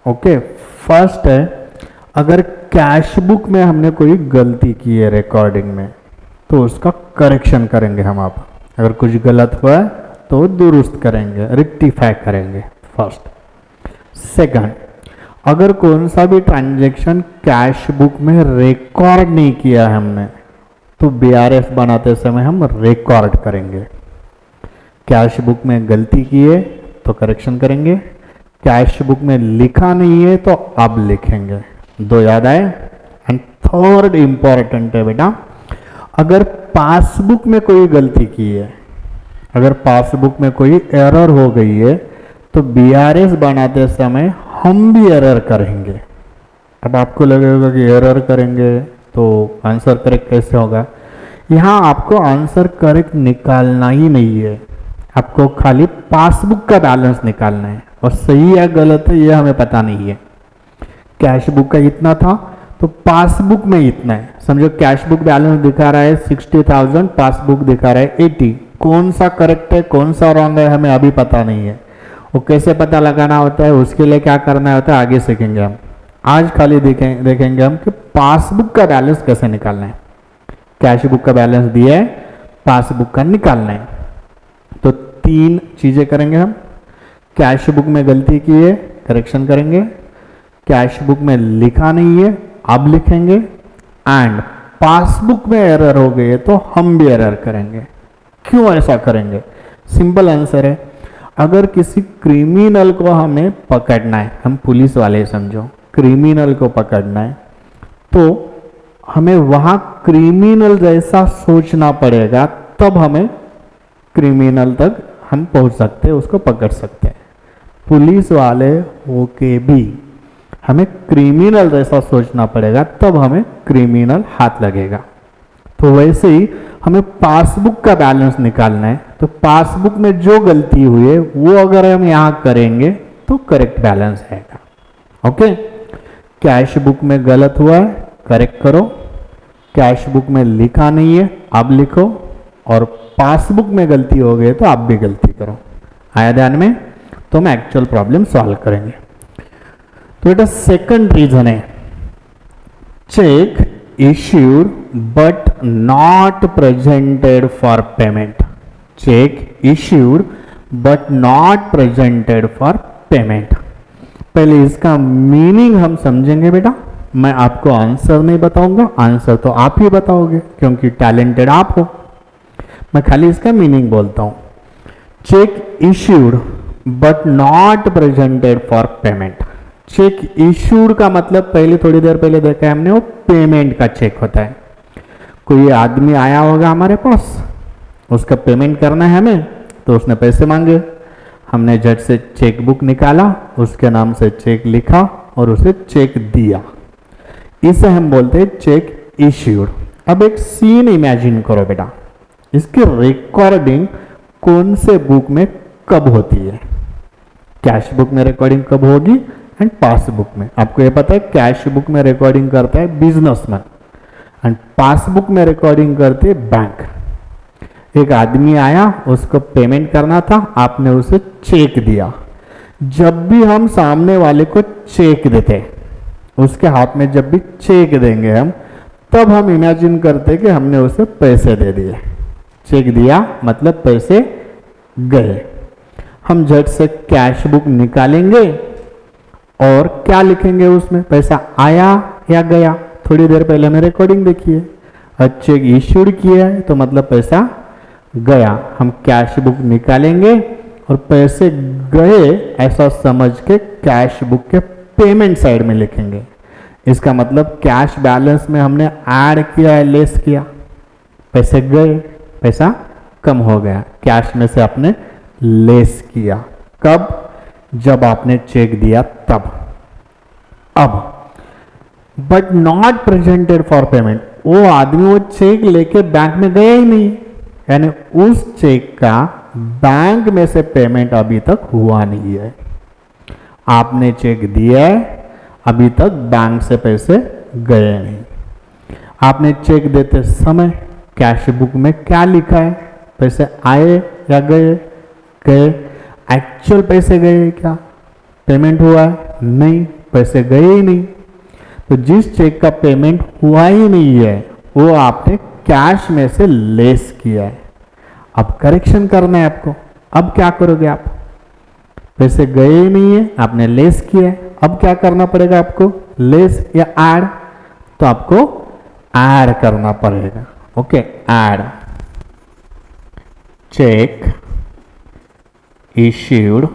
ओके, फर्स्ट है, अगर कैश बुक में हमने कोई गलती की है रिकॉर्डिंग में तो उसका करेक्शन करेंगे हम। आप अगर कुछ गलत हुआ है तो दुरुस्त करेंगे, रेक्टिफाई करेंगे, फर्स्ट। सेकंड, अगर कौन सा भी ट्रांजैक्शन कैश बुक में रिकॉर्ड नहीं किया है हमने तो BRS बनाते समय हम रिकॉर्ड करेंगे। कैश बुक में गलती की है तो करेक्शन करेंगे, कैश बुक में लिखा नहीं है तो अब लिखेंगे। दो याद आए। एंड थर्ड इंपॉर्टेंट है बेटा, अगर पासबुक में कोई गलती की है, अगर पासबुक में कोई एरर हो गई है तो बीआरएस बनाते समय हम भी एरर करेंगे। अब आपको लगेगा कि एरर करेंगे तो आंसर करेक्ट कैसे होगा। यहाँ आपको आंसर करेक्ट निकालना ही नहीं है, आपको खाली पासबुक का बैलेंस निकालना है, और सही या गलत है ये हमें पता नहीं है। कैश बुक का इतना था तो पासबुक में इतना है। समझो कैश बुक बैलेंस दिखा रहा है 60,000, पासबुक दिखा रहा है 80। कौन सा करेक्ट है कौन सा रॉन्ग है हमें अभी पता नहीं है। वो कैसे पता लगाना होता है, उसके लिए क्या करना होता है आगे सीखेंगे हम। आज खाली देखेंगे हम कि पासबुक का बैलेंस कैसे निकालना है। कैश बुक का बैलेंस दिया है, पासबुक का निकालना है। तो तीन चीजें करेंगे हम। कैश बुक में गलती की है, करेक्शन करेंगे। कैश बुक में लिखा नहीं है, अब लिखेंगे। एंड पासबुक में एरर हो गई है तो हम भी एरर करेंगे। क्यों ऐसा करेंगे? सिंपल आंसर है, अगर किसी क्रिमिनल को हमें पकड़ना है, हम पुलिस वाले समझो, क्रिमिनल को पकड़ना है तो हमें वहां क्रिमिनल जैसा सोचना पड़ेगा, तब हमें क्रिमिनल तक हम पहुंच सकते हैं, उसको पकड़ सकते हैं। पुलिस वाले होके भी हमें क्रिमिनल जैसा सोचना पड़ेगा, तब हमें क्रिमिनल हाथ लगेगा। तो वैसे ही हमें पासबुक का बैलेंस निकालना है, तो पासबुक में जो गलती हुई है वो अगर हम यहां करेंगे तो करेक्ट बैलेंस आएगा। ओके, कैश बुक में गलत हुआ है, करेक्ट करो। कैश बुक में लिखा नहीं है, अब लिखो। और पासबुक में गलती हो गई तो आप भी गलती करो। आया ध्यान में? तो हम एक्चुअल प्रॉब्लम सॉल्व करेंगे। तो बेटा सेकंड रीजन है, check issued but not presented for payment. Check issued but not presented for payment. पहले इसका मीनिंग हम समझेंगे बेटा। मैं आपको आंसर नहीं बताऊंगा, आंसर तो आप ही बताओगे क्योंकि टैलेंटेड आप हो। मैं खाली इसका मीनिंग बोलता हूं। Check issued but not presented for payment. Check issued का मतलब पहले थोड़ी देर पहले देखा है हमने, वो पेमेंट का चेक होता है। कोई आदमी आया होगा हमारे पास, उसका पेमेंट करना है हमें, तो उसने पैसे मांगे, हमने झट से चेक बुक निकाला, उसके नाम से चेक लिखा और उसे चेक दिया। इसे हम बोलते हैं चेक इश्यूड। अब एक सीन इमेजिन करो बेटा, इसकी रिकॉर्डिंग कौन से बुक में कब होती है? कैश बुक में रिकॉर्डिंग कब होगी एंड पासबुक में। आपको ये पता है कैश बुक में रिकॉर्डिंग करता है बिजनेसमैन एंड पासबुक में रिकॉर्डिंग करते बैंक। एक आदमी आया, उसको पेमेंट करना था, आपने उसे चेक दिया। जब भी हम सामने वाले को चेक देते, उसके हाथ में जब भी चेक देंगे हम, तब हम इमेजिन करते कि हमने उसे पैसे दे दिए। चेक दिया मतलब पैसे गए। हम झट से कैश बुक निकालेंगे और क्या लिखेंगे उसमें, पैसा आया या गया। थोड़ी देर पहले हमें रिकॉर्डिंग देखी है, चेक इश्यूड किया है तो मतलब पैसा गया। हम कैश बुक निकालेंगे और पैसे गए ऐसा समझ के कैश बुक के पेमेंट साइड में लिखेंगे। इसका मतलब कैश बैलेंस में हमने ऐड किया है, लेस किया, पैसे गए, पैसा कम हो गया, कैश में से आपने लेस किया। कब? जब आपने चेक दिया तब। अब but not presented for payment, वो आदमी वो चेक लेके बैंक में गया ही नहीं, यानी उस चेक का बैंक में से पेमेंट अभी तक हुआ नहीं है। आपने चेक दिया है, अभी तक बैंक से पैसे गए नहीं। आपने चेक देते समय कैश बुक में क्या लिखा है, पैसे आए या गए? गए। एक्चुअल पैसे गए क्या? पेमेंट हुआ है? नहीं, पैसे गए ही नहीं। तो जिस चेक का पेमेंट हुआ ही नहीं है वो आपने कैश में से लेस किया है। अब करेक्शन करना है आपको। अब क्या करोगे आप? पैसे गए ही नहीं है, आपने लेस किया है। अब क्या करना पड़ेगा आपको? लेस या ऐड? तो आपको ऐड करना पड़ेगा। Okay, add. Cheque issued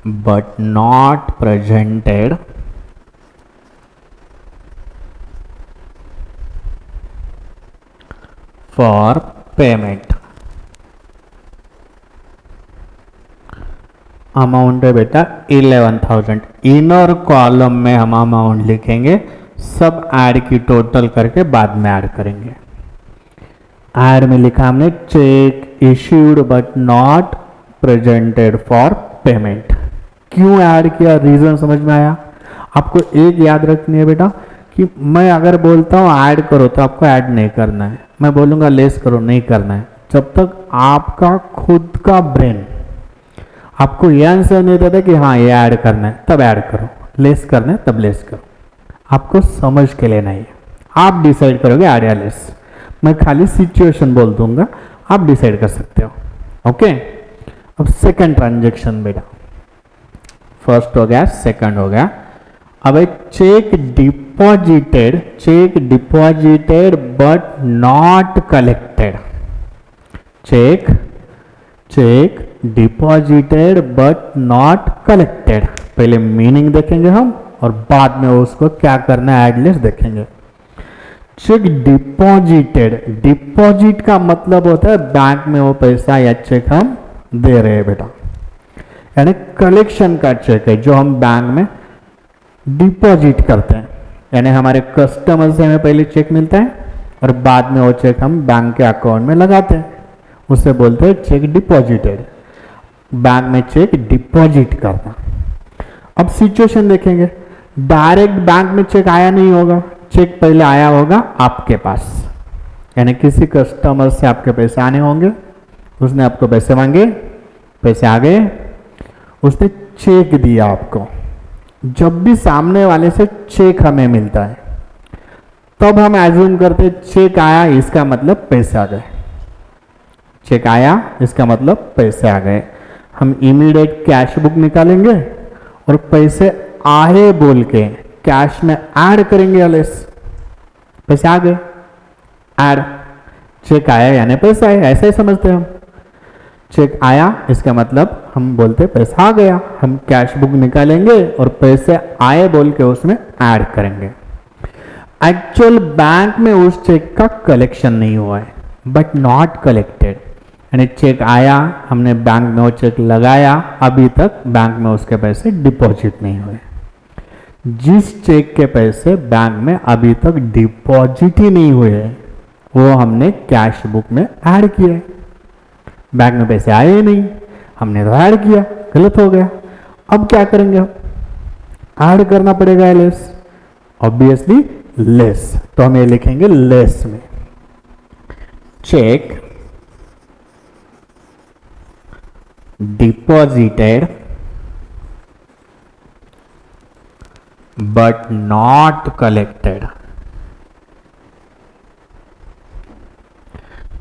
but not presented for payment। Amount है बेटा 11,000। इनर कॉलम में हम अमाउंट लिखेंगे, सब ऐड की टोटल करके बाद में ऐड करेंगे। ऐड में लिखा हमने check issued but not presented for payment. क्यों ऐड किया, रीजन समझ में आया? आपको एक याद रखनी है बेटा कि मैं अगर बोलता हूँ ऐड करो तो आपको ऐड नहीं करना है, मैं बोलूँगा लेस करो नहीं करना है। जब तक आपका खुद का ब्रेन आपको ये आंसर नहीं देता कि हाँ ये ऐड करना है तब ऐड करो, लेस करना है तब लेस करो। आपको समझ के लेना है, आप डिसाइड करोगे ऐड या लेस। मैं खाली सिचुएशन बोल दूंगा, आप डिसाइड कर सकते हो। ओके, अब सेकंड ट्रांजेक्शन बेटा, फर्स्ट हो गया, सेकंड हो गया। अब एक check deposited but not collected. Check deposited but not collected. पहले मीनिंग देखेंगे हम और बाद में उसको क्या करना है एडलेस देखेंगे। चेक डिपॉजिट का मतलब होता है बैंक में वो पैसा या चेक हम दे रहे हैं बेटा, यानी कलेक्शन का चेक है जो हम बैंक में डिपॉजिट करते हैं। यानी हमारे कस्टमर से हमें पहले चेक मिलता है और बाद में वो चेक हम बैंक के अकाउंट में लगाते हैं, उसे बोलते हैं चेक डिपॉजिटेड। बैंक में चेक डिपॉजिट करना। अब सिचुएशन देखेंगे, डायरेक्ट बैंक में चेक आया नहीं होगा, चेक पहले आया होगा आपके पास, यानी किसी कस्टमर से आपके पैसे आने होंगे, उसने आपको पैसे मांगे, पैसे आ गए, उसने चेक दिया आपको। जब भी सामने वाले से चेक हमें मिलता है तब हम एज्यूम करते चेक आया इसका मतलब पैसे आ गए, चेक आया इसका मतलब पैसे आ गए। हम इमीडिएट कैश बुक निकालेंगे और पैसे आए बोल के कैश में ऐड करेंगे, लेस पैसे आ गए, ऐड। चेक आया यानी पैसा आया, ऐसा ही समझते हैं हम। चेक आया इसका मतलब हम बोलते पैसा आ गया, हम कैश बुक निकालेंगे और पैसे आए बोल के उसमें ऐड करेंगे। एक्चुअल बैंक में उस चेक का कलेक्शन नहीं हुआ है, बट नॉट कलेक्टेड, यानी चेक आया, हमने बैंक में वो चेक लगाया, अभी तक बैंक में उसके पैसे डिपॉजिट नहीं हुए। जिस चेक के पैसे बैंक में अभी तक डिपॉजिट ही नहीं हुए वो हमने कैश बुक में ऐड किए। बैंक में पैसे आए ही नहीं, हमने तो ऐड किया, गलत हो गया। अब क्या करेंगे हम? ऐड करना पड़ेगा लेस, ऑब्वियसली लेस, तो हम ये लिखेंगे लेस में check deposited but not collected।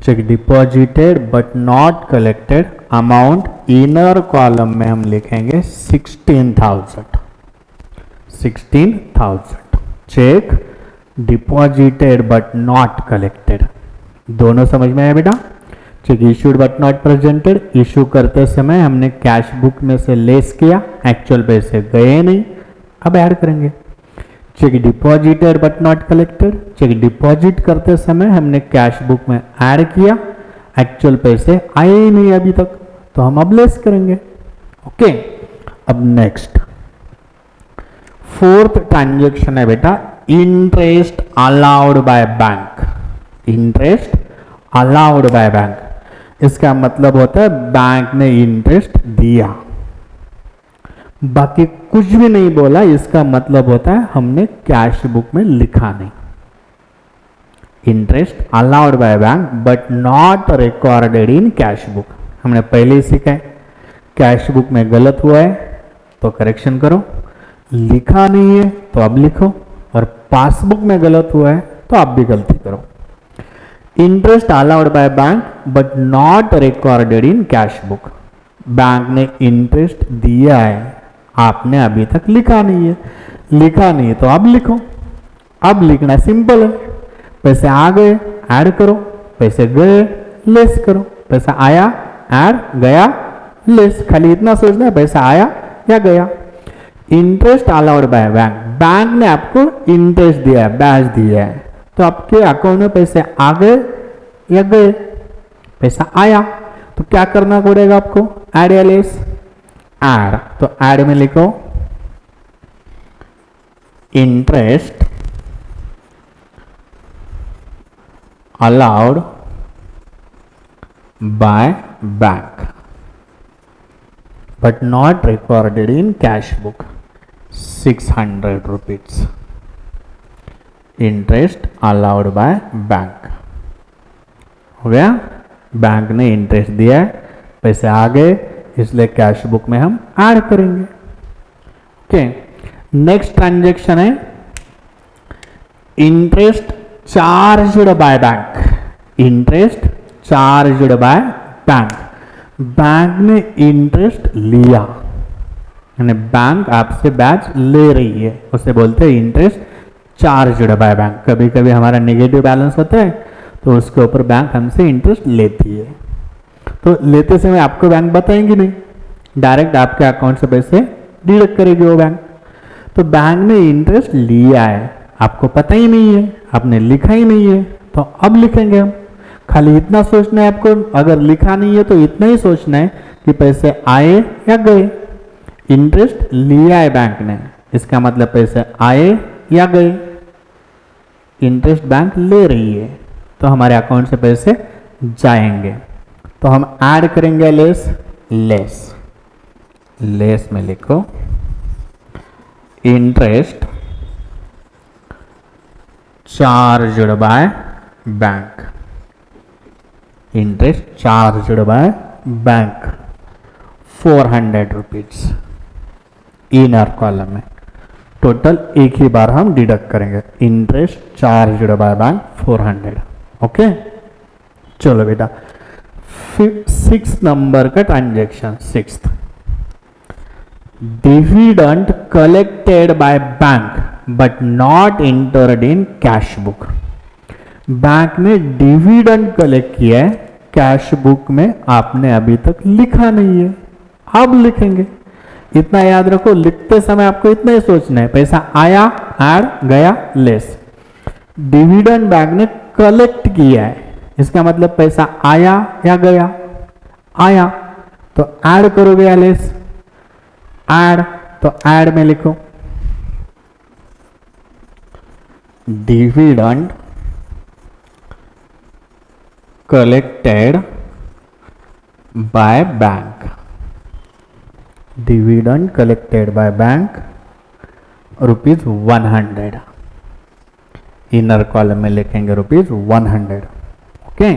Check deposited but not collected. Amount inner column में हम लिखेंगे 16,000। Check deposited but not collected, दोनों समझ में आया बेटा? Check issued but not presented, issue करते समय हमने कैश बुक में से लेस किया, एक्चुअल पैसे गए नहीं, अब ऐड करेंगे। Cheque deposited but not collected, cheque deposit करते समय हमने कैश बुक में ऐड किया, एक्चुअल पैसे आए ही नहीं अभी तक, तो हम अब लेस करेंगे। ओके, अब नेक्स्ट फोर्थ ट्रांजेक्शन है बेटा interest allowed by bank. Interest allowed by bank, इसका मतलब होता है बैंक ने इंटरेस्ट दिया, बाकी कुछ भी नहीं बोला, इसका मतलब होता है हमने कैश बुक में लिखा नहीं। Interest allowed by bank but not recorded in cash book, हमने पहले ही सीखा है। कैश बुक में गलत हुआ है तो करेक्शन करो, लिखा नहीं है तो अब लिखो, और पासबुक में गलत हुआ है तो आप भी गलती करो। Interest allowed by bank but not recorded in cash book, bank ने इंटरेस्ट दिया है, आपने अभी तक लिखा नहीं है, लिखा नहीं है तो अब लिखो। अब लिखना सिंपल है, पैसे आ गए ऐड करो, पैसे गए लेस करो, पैसा आया ऐड, गया लेस, खाली इतना सोचना है पैसा आया या गया। Interest allowed by bank, bank ने आपको इंटरेस्ट दिया है, ब्याज दिया है, तो आपके अकाउंट में पैसे आ गए या गए? पैसा आया, तो क्या करना पड़ेगा आपको? ऐड या लेस? ऐड। तो ऐड में लिखो interest allowed by bank but not recorded in cash book, 600 rupees. Interest allowed by bank हो गया, बैंक ने इंटरेस्ट दिया है, पैसे आ गए, इसलिए कैश बुक में हम ऐड करेंगे। ओके, नेक्स्ट ट्रांजैक्शन है interest charged by bank. Interest charged by bank, bank ने इंटरेस्ट लिया, यानी बैंक आपसे ब्याज ले रही है, उसे बोलते हैं इंटरेस्ट चार्ज्ड बाय बैंक। कभी कभी हमारा नेगेटिव बैलेंस होता है तो उसके ऊपर बैंक हमसे इंटरेस्ट लेती है, तो लेते समय आपको बैंक बताएंगे नहीं, डायरेक्ट आपके अकाउंट से पैसे डिडक्ट करेगी वो बैंक। तो बैंक ने इंटरेस्ट लिया है, आपको पता ही नहीं है, आपने लिखा ही नहीं है, तो अब लिखेंगे हम। खाली इतना सोचना है आपको, अगर लिखा नहीं है तो इतना ही सोचना है कि पैसे आए या गए। इंटरेस्ट लिया है बैंक ने, इसका मतलब पैसे आए या गए। इंटरेस्ट बैंक ले रही है, तो हमारे अकाउंट से पैसे जाएंगे, तो हम ऐड करेंगे लेस। लेस, लेस में लिखो interest charged by bank. Interest charged by bank 400 rupees inner column में। टोटल एक ही बार हम डिडक्ट करेंगे, interest charged by bank 400। Okay, चलो बेटा 6 नंबर का transaction, 6th, dividend collected by bank but not entered in cash book. Bank ने dividend collect किया है, कैश बुक में आपने अभी तक लिखा नहीं है, अब लिखेंगे। इतना याद रखो, लिखते समय आपको इतना ही सोचना है, पैसा आया ऐड, गया लेस। डिविडेंड बैंक ने कलेक्ट किया है, इसका मतलब पैसा आया या गया? आया, तो ऐड करोगे या लेस? ऐड, तो ऐड में लिखो dividend collected by bank। Dividend collected by bank ₹100, inner column में लिखेंगे ₹100। ओके,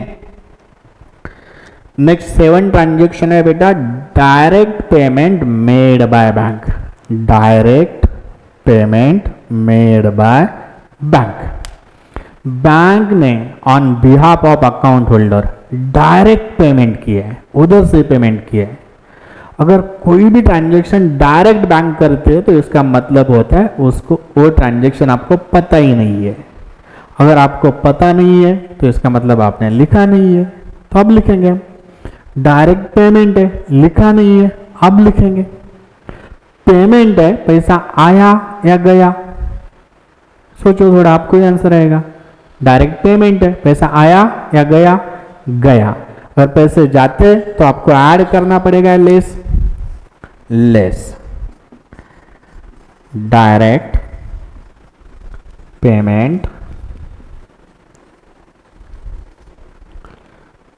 नेक्स्ट 7 ट्रांजेक्शन है बेटा direct payment made by bank. Direct payment made by bank, bank ने on behalf of account holder direct payment किया है, उधर से payment किया है। अगर कोई भी ट्रांजैक्शन डायरेक्ट बैंक करते हैं तो इसका मतलब होता है उसको वो ट्रांजैक्शन आपको पता ही नहीं है। अगर आपको पता नहीं है तो इसका मतलब आपने लिखा नहीं है, तो अब लिखेंगे। डायरेक्ट पेमेंट है, लिखा नहीं है, अब लिखेंगे। पेमेंट है, पैसा आया या गया? सोचो थोड़ा, आपको ही आंसर आएगा। डायरेक्ट पेमेंट है, पैसा आया या गया? गया। अगर पैसे जाते तो आपको ऐड करना पड़ेगा less. Less direct payment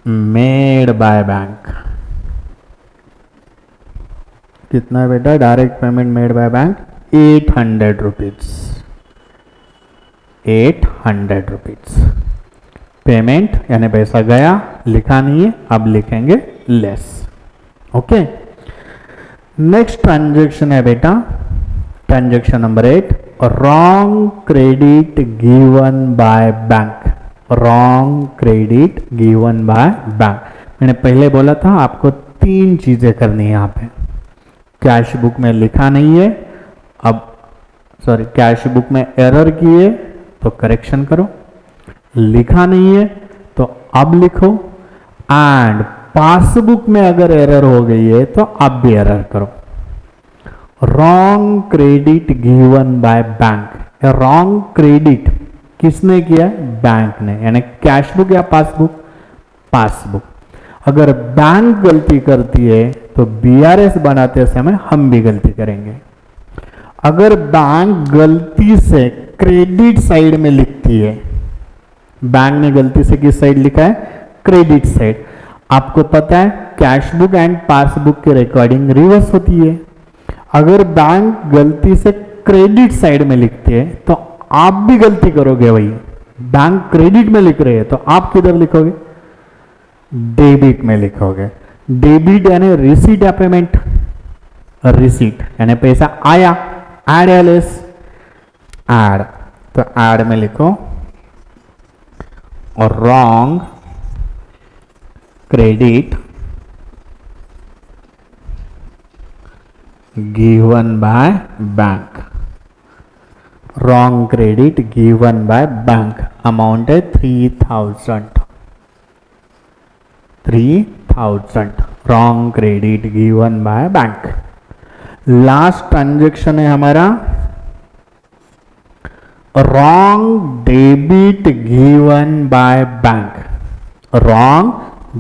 made by bank. कितना है बेटा direct payment made by bank? 800 rupees. 800 rupees payment, यानी पैसा गया, लिखा नहीं है, अब लिखेंगे लेस। ओके, नेक्स्ट ट्रांजैक्शन है बेटा transaction number 8, wrong credit given by bank. Wrong credit given by bank, मैंने पहले बोला था आपको 3 चीजें करनी है यहाँ पे। कैश बुक में लिखा नहीं है, अब सॉरी कैश बुक में एरर किए तो करेक्शन करो, लिखा नहीं है तो अब लिखो, एंड पासबुक में अगर एरर हो गई है तो अब भी एरर करो। Wrong credit given by bank. Wrong credit किसने किया? बैंक ने, यानी कैश बुक या पासबुक? पासबुक। अगर बैंक गलती करती है तो बीआरएस बनाते समय हम भी गलती करेंगे। अगर बैंक गलती से क्रेडिट साइड में लिखती है, बैंक ने गलती से किस साइड लिखा है? Credit side. आपको पता है कैश बुक एंड पासबुक की रिकॉर्डिंग रिवर्स होती है। अगर बैंक गलती से क्रेडिट साइड में लिखती है तो आप भी गलती करोगे भाई। बैंक क्रेडिट में लिख रहे हैं तो आप किधर लिखोगे? डेबिट में लिखोगे। डेबिट यानी रिसीट या पेमेंट? रिसीट यानी पैसा आया, एड या लेस? एड। तो एड में लिखो और wrong credit given by bank. Wrong credit given by bank, amount है 3000। Wrong credit given by bank. Last transaction है हमारा wrong debit given by bank. Wrong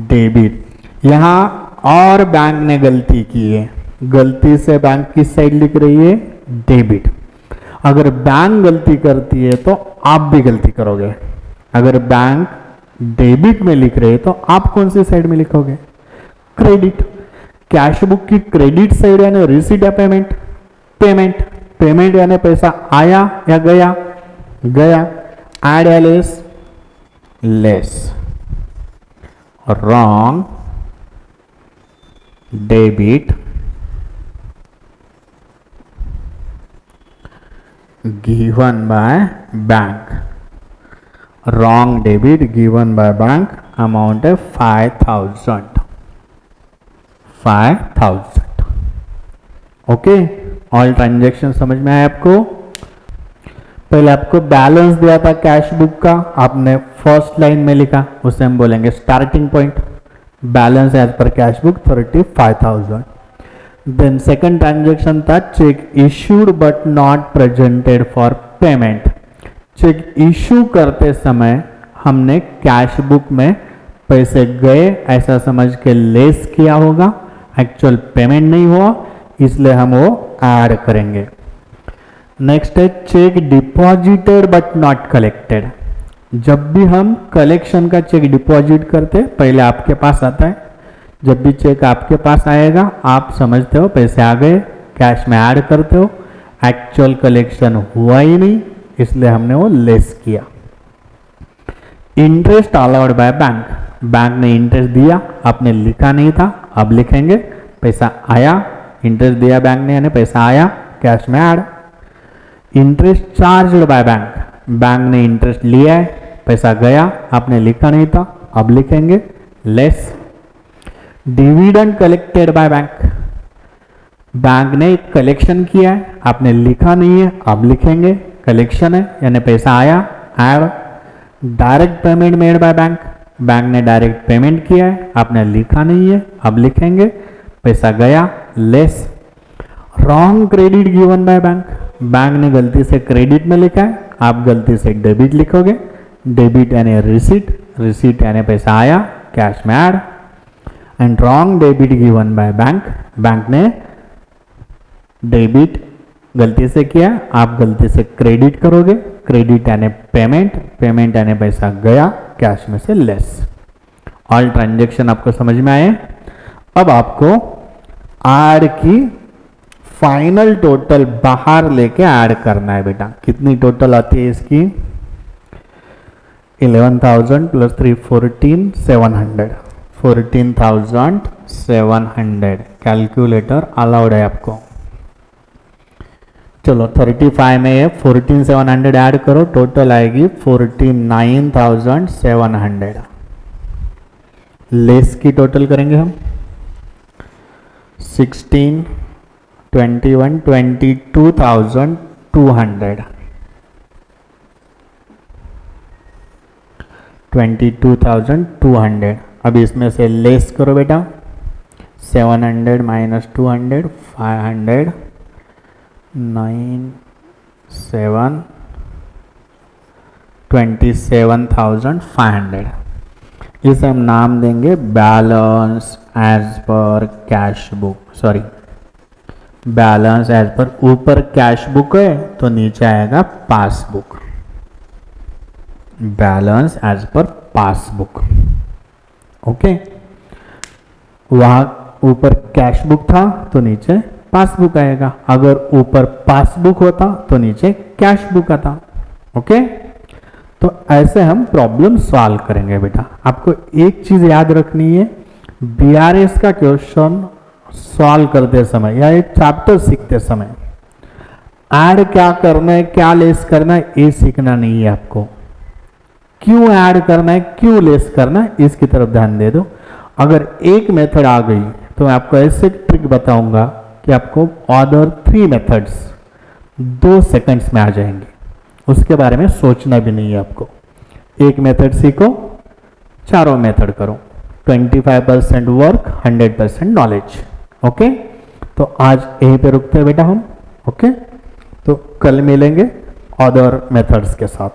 debit, यहां और बैंक ने गलती की है। गलती से बैंक किस साइड लिख रही है? डेबिट। अगर बैंक गलती करती है तो आप भी गलती करोगे। अगर बैंक डेबिट में लिख रहे हैं तो आप कौन सी साइड में लिखोगे? क्रेडिट। कैश बुक की क्रेडिट साइड यानी रिसीट या पेमेंट? पेमेंट। पेमेंट यानी पैसा आया या गया? गया। एड या less? Less. Wrong debit given by bank। wrong debit given by bank, amount है 5000। ओके, ऑल ट्रांजेक्शन समझ में आया आपको? पहले आपको बैलेंस दिया था कैश बुक का, आपने फर्स्ट लाइन में लिखा, उसे हम बोलेंगे starting point. Balance as per cash book 35,000। Then second transaction था cheque issued but not presented for payment. Cheque issue करते समय हमने कैश बुक में पैसे गए ऐसा समझ के लेस किया होगा, एक्चुअल पेमेंट नहीं हुआ, इसलिए हम वो ऐड करेंगे। नेक्स्ट है check deposited but not collected. जब भी हम कलेक्शन का चेक डिपॉजिट करते पहले आपके पास आता है, जब भी चेक आपके पास आएगा आप समझते हो पैसे आ गए, कैश में ऐड करते हो, एक्चुअल कलेक्शन हुआ ही नहीं, इसलिए हमने वो लेस किया। Interest allowed by bank. Bank ने इंटरेस्ट दिया, आपने लिखा नहीं था, अब लिखेंगे पैसा आया, इंटरेस्ट दिया बैंक ने यानी पैसा आया, कैश में add. Interest charged by bank. Bank ने इंटरेस्ट लिया है, पैसा गया, आपने लिखा नहीं था, अब लिखेंगे less. Dividend collected by bank. Bank ने एक कलेक्शन किया है, आपने लिखा नहीं है, अब लिखेंगे कलेक्शन है यानी पैसा आया, add. Direct payment made by bank. Bank ने डायरेक्ट पेमेंट किया है, आपने लिखा नहीं है, अब लिखेंगे पैसा गया, less. Wrong credit given by bank. Bank ने गलती से क्रेडिट में लिखा है, आप गलती से डेबिट लिखोगे। डेबिट यानी रिसीट, रिसीट यानी पैसा आया, कैश में add. And wrong debit given by bank. Bank ने डेबिट गलती से किया, आप गलती से क्रेडिट करोगे। क्रेडिट यानी पेमेंट, पेमेंट यानी पैसा गया, कैश में से लेस। ऑल ट्रांजेक्शन आपको समझ में आए? अब आपको ऐड की फाइनल टोटल बाहर लेके ऐड करना है बेटा। कितनी टोटल आती है इसकी? 11,000 प्लस 3 14,700। 14,700 कैलकुलेटर अलाउड है आपको। चलो 35 में ये 14,700 ऐड करो, टोटल आएगी 49,700। लेस की टोटल करेंगे हम 16, 21, 22,200। 22,200। अब इसमें से लेस करो बेटा, 700 माइनस 200 500 27,500। इसे हम नाम देंगे balance as per cash book, sorry balance as per, ऊपर कैश बुक है तो नीचे आएगा passbook, balance as per passbook. Okay, वहां ऊपर कैश बुक था तो नीचे पासबुक आएगा, अगर ऊपर पासबुक होता तो नीचे कैश बुक आता। ओके, तो ऐसे हम प्रॉब्लम सॉल्व करेंगे बेटा। आपको एक चीज याद रखनी है, बीआरएस का क्वेश्चन सॉल्व करते समय या एक चैप्टर सीखते समय ऐड क्या करना है, क्या लेस करना है, ये सीखना नहीं है आपको। क्यों ऐड करना है, क्यों लेस करना है, इसकी तरफ ध्यान दे दो। अगर एक मेथड आ गई तो मैं आपको ऐसे ट्रिक बताऊंगा कि आपको अदर 3 मेथड्स 2 सेकंड्स में आ जाएंगे, उसके बारे में सोचना भी नहीं है आपको। एक मेथड सीखो, चारों मेथड करो, 25% वर्क, 100% नॉलेज। ओके, तो आज यहीं पे रुकते हैं बेटा हम। ओके, तो कल मिलेंगे अदर मेथड्स के साथ।